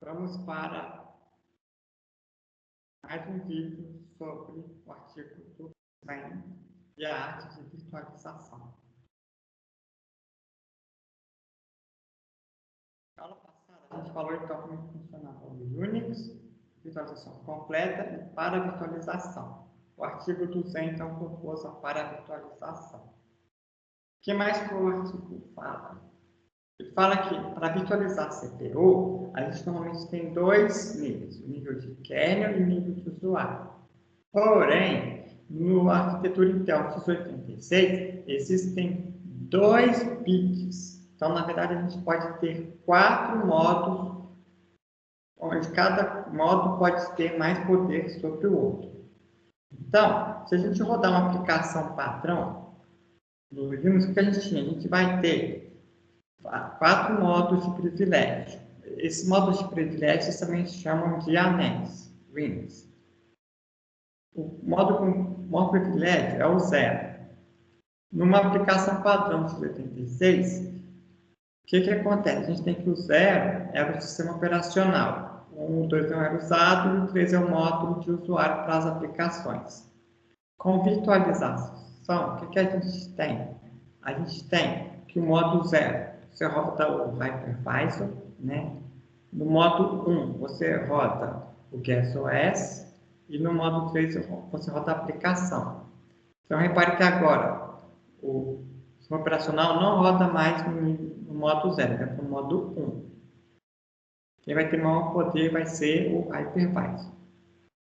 Vamos para mais um vídeo sobre o artigo do desenho e a arte de virtualização. Na aula passada, a gente falou então como funcionava o Unix, virtualização completa e para virtualização. O artigo 200 então propôs a para-virtualização. O que mais que o artigo fala? Ele fala que para virtualizar a CPU, a gente normalmente tem dois níveis, o nível de kernel e o nível de usuário. Porém, no arquitetura Intel x86, existem 2 bits. Então, na verdade, a gente pode ter 4 modos, onde cada modo pode ter mais poder sobre o outro. Então, se a gente rodar uma aplicação padrão no Linux, o que a gente tinha? A gente vai ter 4 modos de privilégio. Esses modos de privilégio também se chamam de anéis, rings. O modo privilégio é o 0. Numa aplicação padrão de 86, o que acontece? A gente tem que o 0 é o sistema operacional. O 1, o 2 não era usado e o 3 é o módulo de usuário para as aplicações. Com virtualização, o que a gente tem? A gente tem que o modo 0 você roda o hypervisor, né? No modo 1 você roda o GuessOS e no modo 3 você roda a aplicação. Então repare que agora o sistema operacional não roda mais no modo 0, vai para o modo 1. Quem vai ter maior poder vai ser o hypervisor.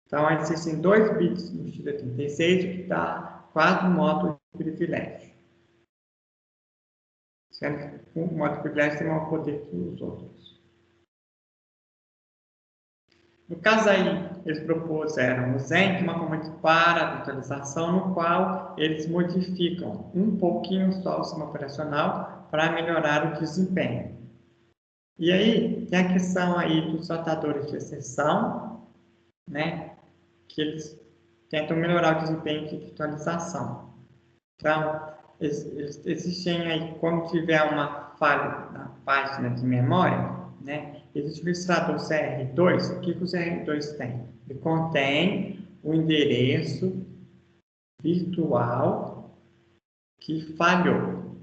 Então existem 2 bits no x86, o que dá 4 modos de privilégio. Sendo que o modo de privilégio tem maior poder que os outros. No caso aí, eles propuseram o Zen, uma forma de para-virtualização, no qual eles modificam um pouquinho só o sistema operacional para melhorar o desempenho. E aí, tem a questão aí dos tratadores de exceção, né, que eles tentam melhorar o desempenho de virtualização. Então, existem aí, quando tiver uma falha na página de memória, né, existe o registrador CR2. O que o CR2 tem? Ele contém o endereço virtual que falhou.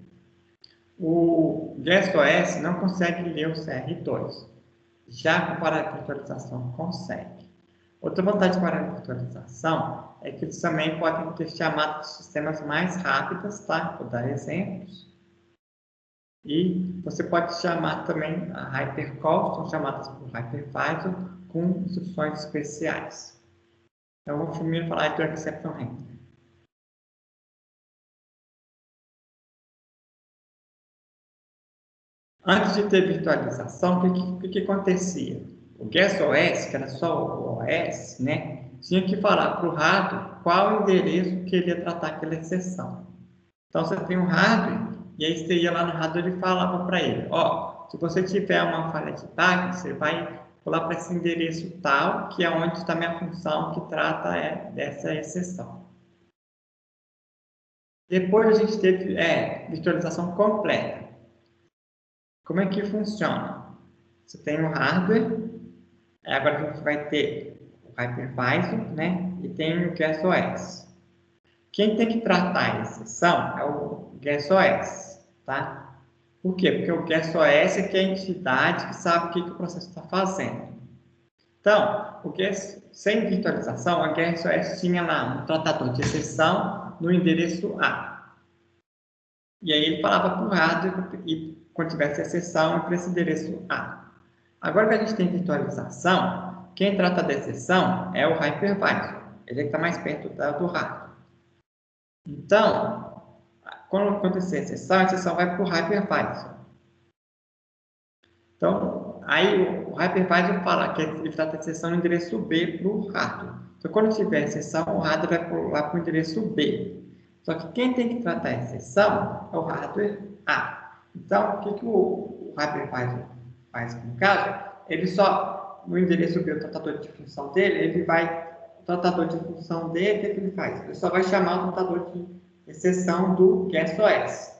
O GuessOS não consegue ler o CR2. Já com a virtualização consegue. Outra vantagem para a virtualização é que eles também podem ter chamadas de sistemas mais rápidas, tá? Vou dar exemplos. E você pode chamar também a hypercall, são chamadas por hypervisor, com instruções especiais. Então, vamos primeiro falar do exception handler. Antes de ter virtualização, o que acontecia? O GuessOS, que era só o OS, né, tinha que falar para o hardware qual o endereço que ele ia tratar aquela exceção. Então, você tem um hardware, e aí você ia lá no hardware e falava para ele, ó, se você tiver uma falha de tag, você vai pular para esse endereço tal, que é onde está a minha função que trata dessa exceção. Depois a gente teve virtualização completa. Como é que funciona? Você tem um hardware, agora a gente vai ter o hypervisor, né? E tem o GuessOS. Quem tem que tratar a exceção é o GuessOS, tá? Por quê? Porque o GuessOS é que é a entidade que sabe o que o processo está fazendo. Então, sem virtualização, a GuessOS tinha lá um tratador de exceção no endereço A. E aí ele falava para o hardware e quando tivesse exceção para esse endereço A. Agora que a gente tem virtualização, quem trata da exceção é o hypervisor. Ele é que está mais perto do hardware. Então, quando acontecer a exceção vai para o hypervisor. Então, aí o hypervisor fala que ele trata a exceção no endereço B para o hardware. Então, quando tiver exceção, o hardware vai pular para o endereço B. Só que quem tem que tratar a exceção é o hardware A. Então, o que o hypervisor faz no caso? Ele só, no endereço B, o tratador de função dele, ele vai, o tratador de função dele, o que ele faz? Ele só vai chamar o tratador de exceção do GuessOS.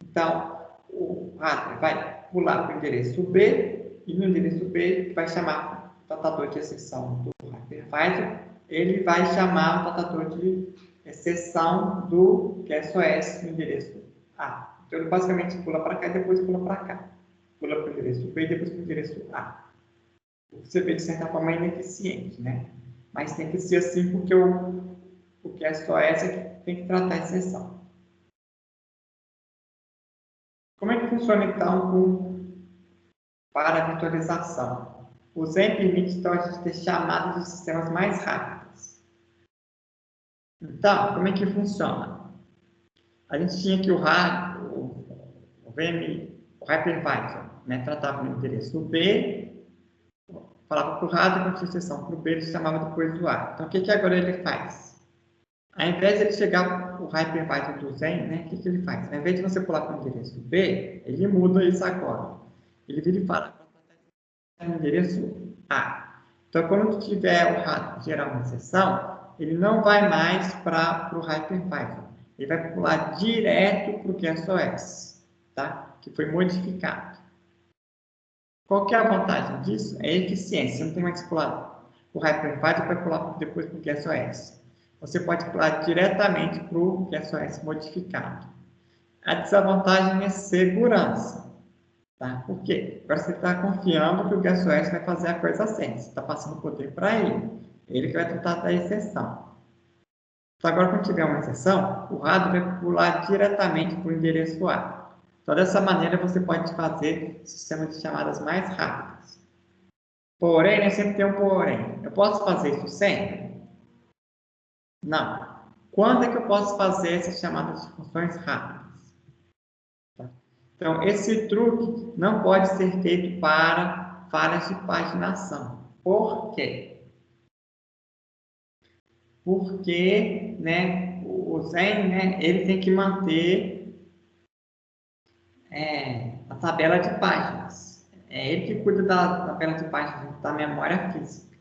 Então, o hardware vai pular para o endereço B e no endereço B vai chamar o tratador de exceção do hypervisor, ele vai chamar o tratador de exceção do QSOS no endereço A. Então ele basicamente pula para cá e depois pula para cá. Pula para o endereço B e depois para o endereço A. Você vê de certa forma ineficiente, né? Mas tem que ser assim porque o QSOS é que tem que tratar a exceção. Como é que funciona então para a virtualização? O Zen permite então a gente ter chamadas de sistemas mais rápidas. Então, como é que funciona? A gente tinha aqui o hypervisor, né? Tratava no endereço B, falava para o rádio, quando tinha exceção para o B, ele chamava depois do A. Então, o que agora ele faz? Ao invés de ele chegar o hypervisor do Zen, né? O que ele faz? Ao invés de você pular para o endereço B, ele muda isso agora. Ele vira e fala no endereço A. Então, quando tiver o rato gerar uma exceção, ele não vai mais para o hypervisor. Ele vai pular direto para o QSOS, tá? Que foi modificado. Qual que é a vantagem disso? É a eficiência. Você não tem mais que pular o hypervisor para pular depois para o QSOS. Você pode pular diretamente para o QSOS modificado. A desvantagem é segurança. Tá? Por quê? Agora você está confiando que o QSOS vai fazer a coisa certa. Você está passando o poder para ele. Ele que vai tratar da exceção. Então, agora, quando tiver uma exceção, o rádio vai pular diretamente para o endereço A. Então, dessa maneira, você pode fazer sistemas de chamadas mais rápidas. Porém, né, sempre tem um porém. Eu posso fazer isso sempre? Não. Quando é que eu posso fazer essas chamadas de funções rápidas? Tá? Então, esse truque não pode ser feito para falhas de paginação. Por quê? Porque, né, o Zen, né, ele tem que manter a tabela de páginas. É ele que cuida da tabela de páginas da memória física.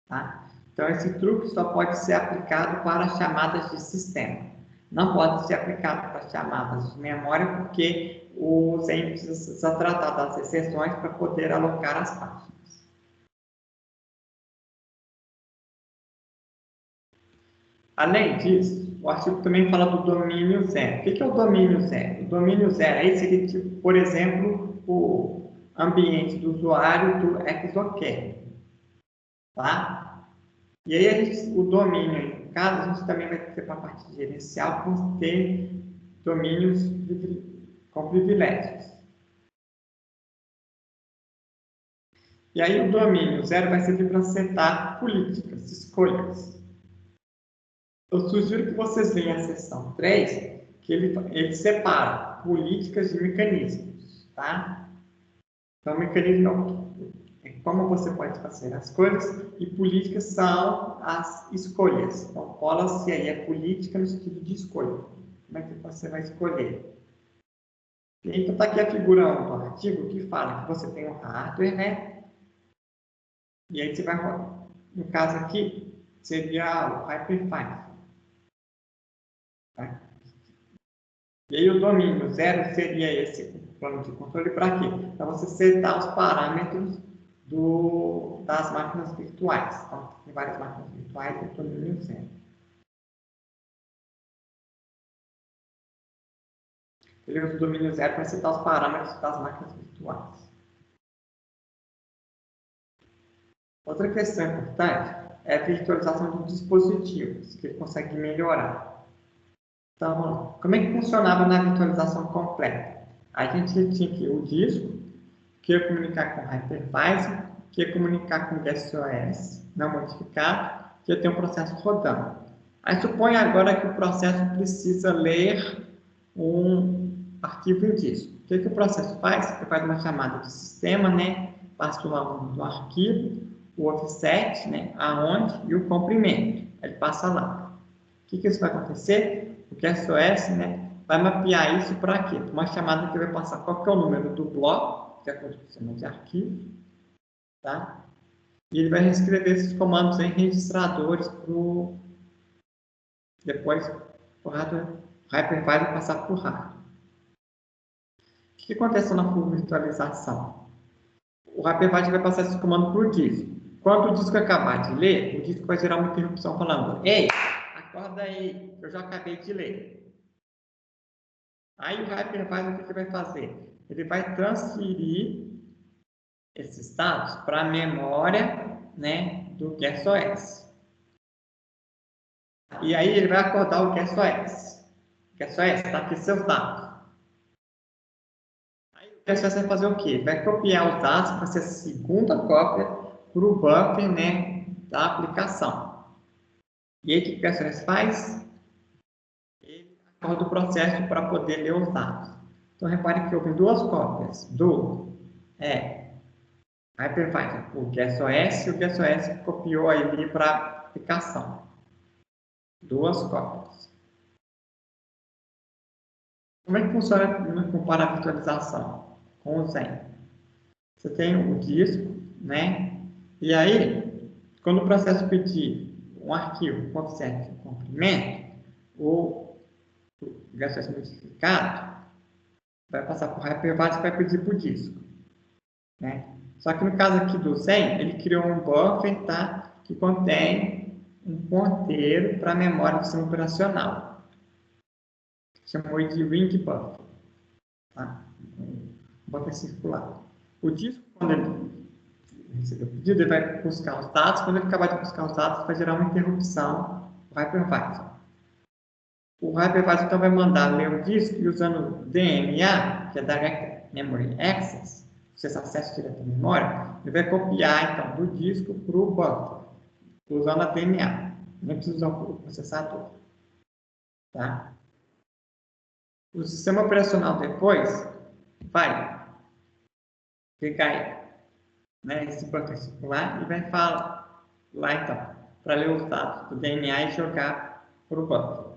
Tá? Então, esse truque só pode ser aplicado para chamadas de sistema. Não pode ser aplicado para chamadas de memória, porque o Zen precisa tratar das exceções para poder alocar as páginas. Além disso, o artigo também fala do domínio zero. O que é o domínio zero? O domínio zero aí seria, tipo, por exemplo, o ambiente do usuário do Exocad. Tá? E aí, o domínio, no caso, a gente também vai ter para a parte gerencial, vamos ter domínios com privilégios. E aí, o domínio zero vai servir para setar políticas, escolhas. Eu sugiro que vocês leiam a seção 3, que ele separa políticas de mecanismos, tá? Então, mecanismo é como você pode fazer as coisas e políticas são as escolhas. Então, policy aí é política no sentido de escolha. Como é que você vai escolher? Então, está aqui a figura 1 do artigo que fala que você tem um hardware, né? E aí você vai, no caso aqui, seria o hypervisor. Tá? E aí o domínio zero seria esse plano de controle para quê? Para você setar os parâmetros das máquinas virtuais. Então, tem várias máquinas virtuais e o domínio zero. Ele usa o domínio zero para setar os parâmetros das máquinas virtuais. Outra questão importante é a virtualização de dispositivos, que ele consegue melhorar. Então, vamos lá. Como é que funcionava na virtualização completa? A gente tinha aqui o disco, que ia comunicar com o hypervisor, que ia comunicar com o GuestOS não modificado, que ia ter um processo rodando. Aí suponha agora que o processo precisa ler um arquivo em disco. O que o processo faz? Ele faz uma chamada de sistema, né? Passa o nome do arquivo, o offset, né? Aonde e o comprimento. Ele passa lá. O que isso vai acontecer? O QSOS, né? Vai mapear isso para quê? Uma chamada que vai passar qual que é o número do bloco, de acordo com o sistema de arquivo, tá? E ele vai reescrever esses comandos em registradores para depois o hypervisor passar para o hardware. O que acontece na virtualização? o Hypervisor vai passar esse comando para o disco. Quando o disco acabar de ler, o disco vai gerar uma interrupção falando: ei, acorda aí, eu já acabei de ler. Aí o Hypervisor, o que ele vai fazer? Ele vai transferir esses dados para a memória, né, do GuessOS. E aí ele vai acordar o GuessOS. GuessOS, está aqui seus dados. Aí o GuessOS vai fazer o quê? Ele vai copiar os dados para ser a segunda cópia para o buffer, né, da aplicação. E aí o que o GuessOS faz? Ele acorda o processo para poder ler os dados. Então repare que houve duas cópias do Hypervisor, o GuessOS, e o GuessOS copiou ali para a aplicação. Duas cópias. Como é que funciona com paravirtualização? Com o Zen. Você tem o disco, né? E aí, quando o processo pedir um arquivo com offset de comprimento, o GuessOS modificado vai passar por Hypervisor e vai pedir para o disco, né? Só que no caso aqui do Zen, ele criou um buffer, tá? Que contém um ponteiro para a memória do sistema operacional. Chamou de ring buffer, tá? Um buffer circular. O disco, quando ele receber o pedido, ele vai buscar os dados. Quando ele acabar de buscar os dados, vai gerar uma interrupção no Hypervisor. O Hypervisor então vai mandar ler o disco e usando DMA, que é Direct Memory Access, acesso direto à memória, ele vai copiar então do disco para o buffer, usando a DMA. Não precisa usar o processador. Tá? O sistema operacional depois vai pegar, né, esse buffer circular e vai falar lá então, para ler os dados do DNA e jogar para o buffer.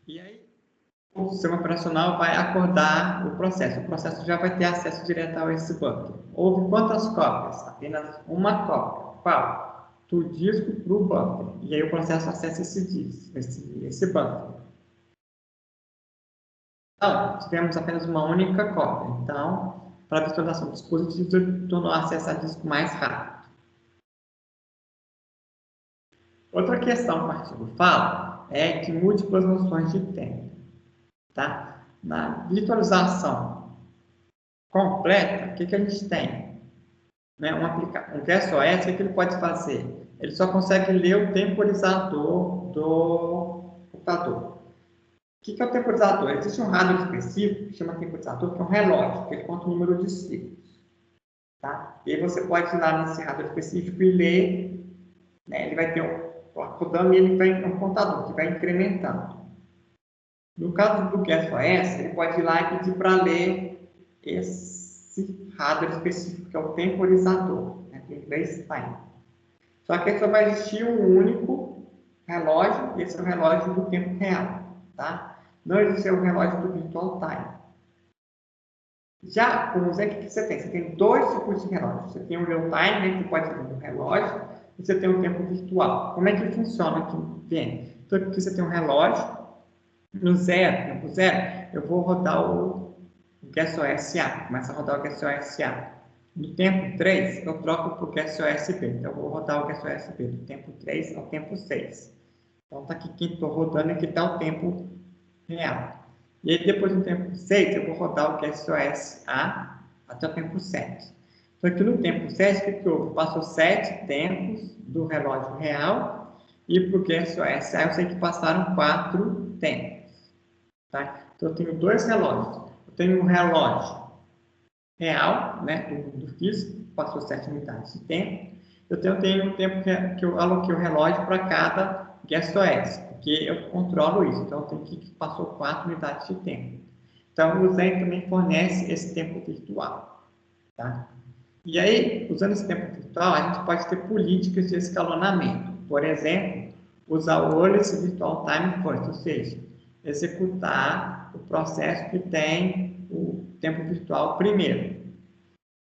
E aí, o sistema operacional vai acordar o processo já vai ter acesso direto a esse buffer. Houve quantas cópias? Apenas uma cópia. Qual? Do disco para o buffer. E aí o processo acessa esse disco, esse buffer. Então, tivemos apenas uma única cópia. Então, para a virtualização do dispositivo, tornou o acesso a disco mais rápido. Outra questão que o artigo fala é de múltiplas noções de tempo. Tá? Na virtualização completa, o que a gente tem? Né? Um GuessOS, o que ele pode fazer? Ele só consegue ler o temporizador do computador. O que é o temporizador? Existe um hardware específico que chama temporizador, que é um relógio, que ele conta o número de ciclos. Tá? E aí você pode ir lá nesse hardware específico e ler, né? Ele vai ter rodando e ele vai um contador que vai incrementando. No caso do GuessOS, ele pode ir lá e pedir para ler esse hardware específico, que é o temporizador, né? Em inglês time. Só que só vai existir um único relógio, e esse é o relógio do tempo real. Tá? Não existe o relógio do virtual time. Já com o Zen, o que você tem? Você tem dois tipos de relógio. Você tem o real time, né, que pode ser um relógio, e você tem o tempo virtual. Como é que funciona aqui dentro? Então, aqui você tem um relógio, no tempo zero, eu vou rodar o GuessOS A. Começa a rodar o GuessOS A. No tempo 3, eu troco para o GuessOS B. Então, eu vou rodar o GuessOS B do tempo 3 ao tempo 6. Então, está aqui quem estou rodando, aqui está o tempo real. E aí, depois do tempo 6, eu vou rodar o GuessOS A até o tempo 7. Então, aqui no tempo 7, o que houve? Passou 7 tempos do relógio real e para o GuessOS A eu sei que passaram 4 tempos. Tá? Então, eu tenho dois relógios. Eu tenho um relógio real, né, do físico, passou 7 unidades de tempo. Eu tenho um tempo que eu aloquei o relógio para cada GuessOS, porque eu controlo isso. Então, eu tenho que passou 4 unidades de tempo. Então, o Zen também fornece esse tempo virtual. Tá? E aí, usando esse tempo virtual, a gente pode ter políticas de escalonamento. Por exemplo, usar o Earliest Virtual Time First, ou seja, executar o processo que tem o tempo virtual primeiro.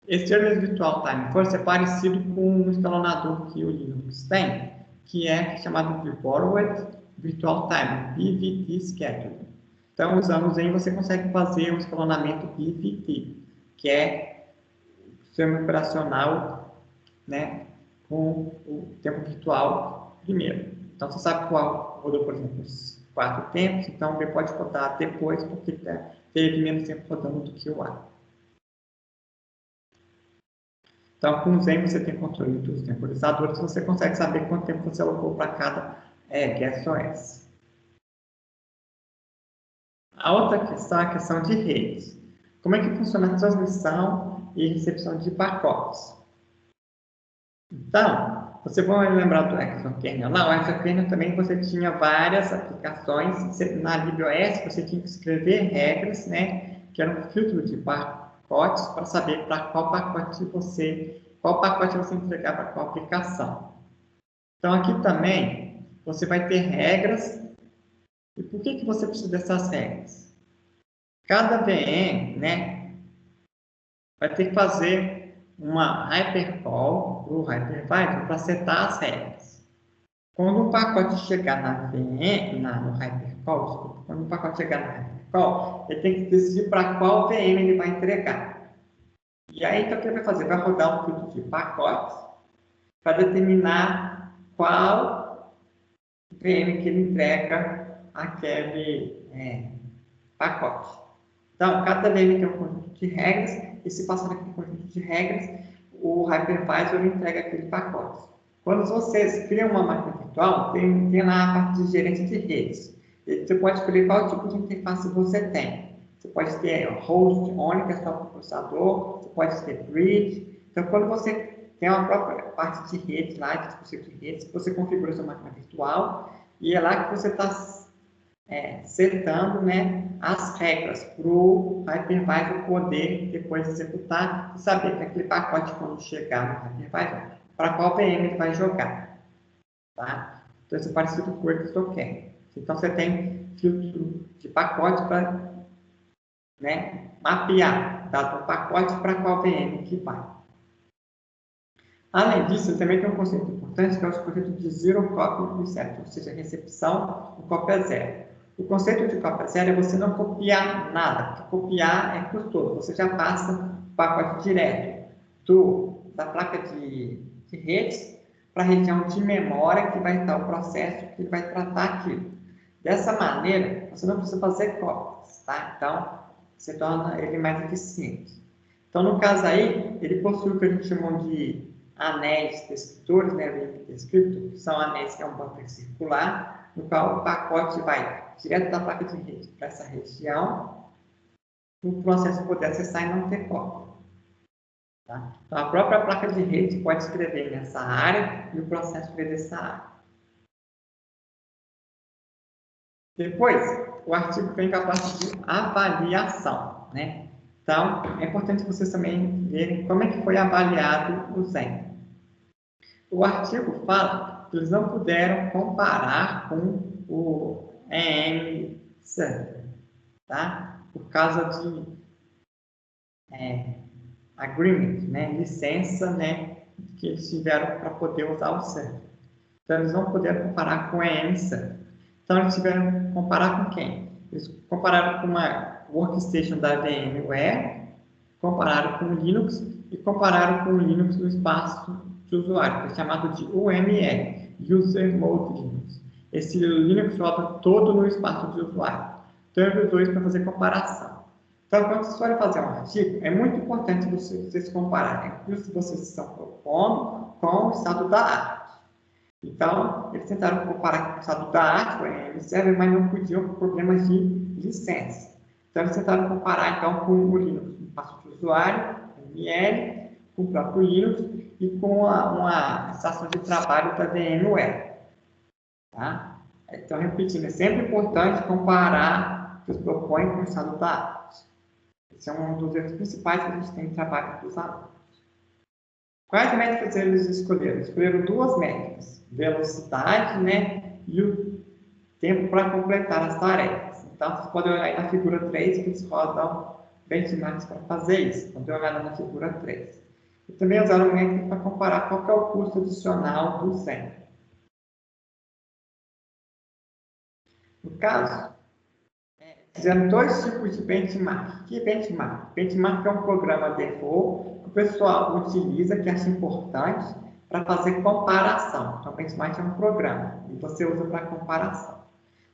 Esse Earliest Virtual Time First é parecido com um escalonador que o Linux tem, que é chamado de Borrowed Virtual Time, BVT Scheduler. Então, usando o Zen, você consegue fazer um escalonamento BVT. que é o sistema operacional, né, com o tempo virtual primeiro. Então, você sabe qual rodou, por exemplo, os 4 tempos, então o B pode rodar depois, porque teve menos tempo rodando do que o A. Então, com o Zen, você tem controle dos temporizadores, você consegue saber quanto tempo você alocou para cada GuestOS. A outra questão é a questão de redes. Como é que funciona a transmissão e recepção de pacotes? Então, você vai lembrar do ExoKernel. Lá, o ExoKernel também você tinha várias aplicações. Na LibreOS, você tinha que escrever regras, né, que eram um filtro de pacotes para saber para qual pacote você entregar para qual aplicação. Então, aqui também, você vai ter regras. E por que você precisa dessas regras? Cada VM, né, vai ter que fazer uma hypercall para o hypervisor para setar as regras. Quando um pacote chegar na VM, no hypercall, desculpa, quando um pacote chegar no hypercall, ele tem que decidir para qual VM ele vai entregar. E aí, então, o que ele vai fazer? Vai rodar um filtro de pacotes para determinar qual VM que ele entrega aquele pacote. Então, cada VM tem um conjunto de regras, e se passar naquele conjunto de regras, o hypervisor entrega aquele pacote. Quando vocês criam uma máquina virtual, tem lá a parte de gerência de redes. Você pode escolher qual tipo de interface você tem. Você pode ter host only, que é só para o processador, você pode ter bridge. Então, quando você tem uma própria parte de redes lá, de dispositivo de redes, você configura sua máquina virtual, e é lá que você está setando, né, as regras para o hypervisor poder depois executar e saber que aquele pacote, quando chegar no hypervisor, para qual VM ele vai jogar. Tá? Então, isso é parecido com o ExoKernel. Então, você tem filtro de pacote para, né, mapear dado pacote para qual VM que vai. Além disso, também tem um conceito importante que é o conceito de Zero Copy Reset, ou seja, recepção de cópia zero. O conceito de cópia zero é você não copiar nada, porque copiar é custoso. Você já passa o pacote direto da placa de redes para a região de memória que vai estar o processo que vai tratar aquilo. Dessa maneira, você não precisa fazer cópias, tá? Então, você torna ele mais eficiente. Então, no caso aí, ele possui o que a gente chama de anéis descritores, né, link descriptor, que são anéis que é um buffer circular, no qual o pacote vai direto da placa de rede para essa região, para o processo poder acessar e não ter cópia. Tá? Então, a própria placa de rede pode escrever nessa área e o processo ver dessa área. Depois, o artigo vem com a parte de avaliação, né? Então, é importante vocês também verem como é que foi avaliado o Zen. O artigo fala que eles não puderam comparar com o EM Server, tá? Por causa de agreement, né? Licença, né? Que eles tiveram para poder usar o server. Então, eles não puderam comparar com o EM Server. Então, eles tiveram que comparar com quem? Eles compararam com uma workstation da VMware, compararam com o Linux e compararam com o Linux no espaço de usuário, que é chamado de UML, User Mode Linux. Esse Linux roda todo no espaço de usuário. Então, os dois para fazer comparação. Então, quando vocês forem fazer um artigo, é muito importante vocês compararem o que vocês estão propondo com o estado da arte. Então, eles tentaram comparar com o estado da arte, o EM Server, mas não podiam por problemas de licença. Então, eles tentaram comparar então, com o Linux no espaço de usuário, ML, com o próprio Linux e com uma estação de trabalho da VMware. Tá? Então, repetindo, é sempre importante comparar o que eles propõem com o estado da arte. Esse é um dos erros principais que a gente tem em trabalho com os alunos. Quais métricas eles escolheram? Escolheram 2 métricas, velocidade, né, e o tempo para completar as tarefas. Então, vocês podem olhar aí na figura 3, que eles rodam benchmarks para fazer isso. Podem olhar na figura 3. E também usaram métrica para comparar qual é o custo adicional do Zen. No caso, Fizemos dois tipos de benchmark. Que benchmark? Benchmark é um programa default que o pessoal utiliza, que acha importante, para fazer comparação. Então, benchmark é um programa e você usa para comparação.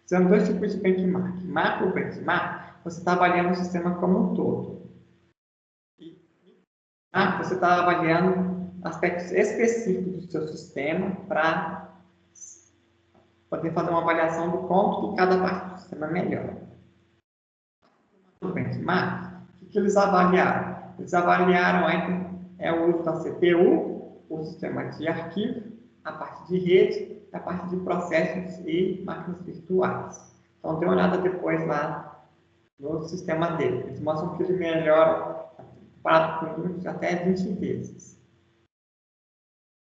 Fizemos dois tipos de benchmark. Macro benchmark, você está avaliando o sistema como um todo. E você está avaliando aspectos específicos do seu sistema para poder fazer uma avaliação do ponto que cada parte do sistema melhora. No benchmark, o que eles avaliaram? Eles avaliaram o uso da CPU, o sistema de arquivo, a parte de rede, a parte de processos e máquinas virtuais. Então, dê uma olhada depois lá no sistema dele. Eles mostram que ele melhora comparado com Linux até 20 vezes.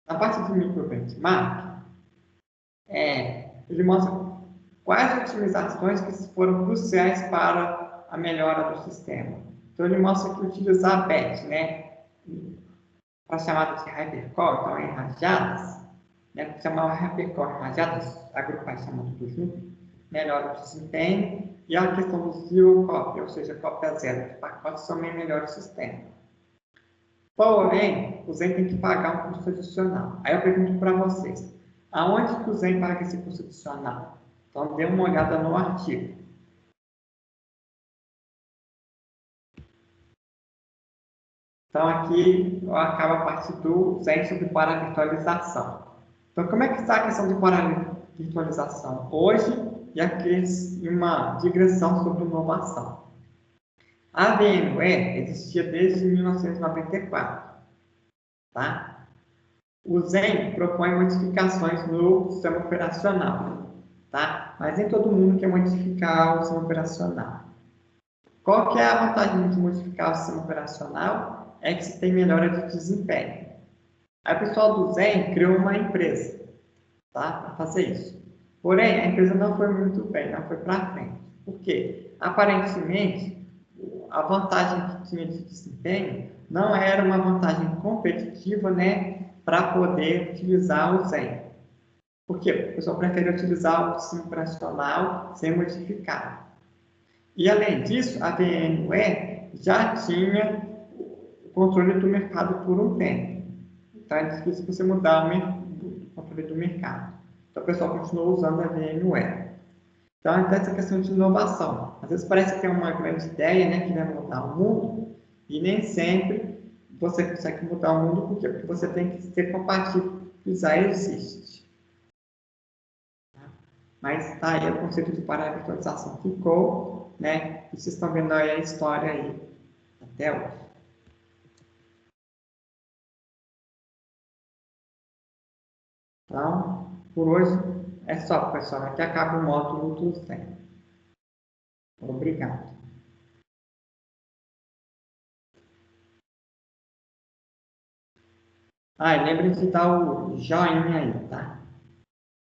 Na parte de micro benchmark, ele mostra quais otimizações que foram cruciais para a melhora do sistema. Então, ele mostra que utilizar BET, para chamada de hypercore, então em rajadas, chamar hypercore em rajadas, agrupar e chamar tudo junto, melhora o desempenho, e a questão do zero copy, ou seja, cópia zero de pacotes, também melhora o sistema. Porém, o Zen tem que pagar um custo adicional. Aí eu pergunto para vocês, aonde que o Zen paga esse custo adicional? Então, dê uma olhada no artigo. Então, aqui acaba a parte do Zen sobre paravirtualização. Então, como é que está a questão de paravirtualização hoje? E aqui uma digressão sobre inovação. A VMware existia desde 1994. Tá? O Zen propõe modificações no sistema operacional. Tá? Mas nem todo mundo quer modificar o sistema operacional. Qual que é a vantagem de modificar o sistema operacional? É que se tem melhora de desempenho. Aí o pessoal do Zen criou uma empresa, tá? Para fazer isso. Porém, a empresa não foi muito bem, não foi para frente. Por quê? Aparentemente, a vantagem que tinha de desempenho não era uma vantagem competitiva, para poder utilizar o Zen. Por quê? O pessoal prefere utilizar o sistema operacional sem modificar. E, além disso, a VMware já tinha o controle do mercado por um tempo. Então, é difícil você mudar o controle do mercado. Então, o pessoal continuou usando a VMware. Então, tem essa questão de inovação. Às vezes parece ter uma grande ideia, que vai mudar o mundo, e nem sempre você consegue mudar o mundo. Por quê? Porque você tem que ser compatível com o que já existe. Mas está aí o conceito de paravirtualização ficou, E vocês estão vendo aí a história aí até hoje. Então, por hoje é só, pessoal. Aqui acaba o módulo do Zen. Obrigado. E lembrem de dar o joinha aí, tá?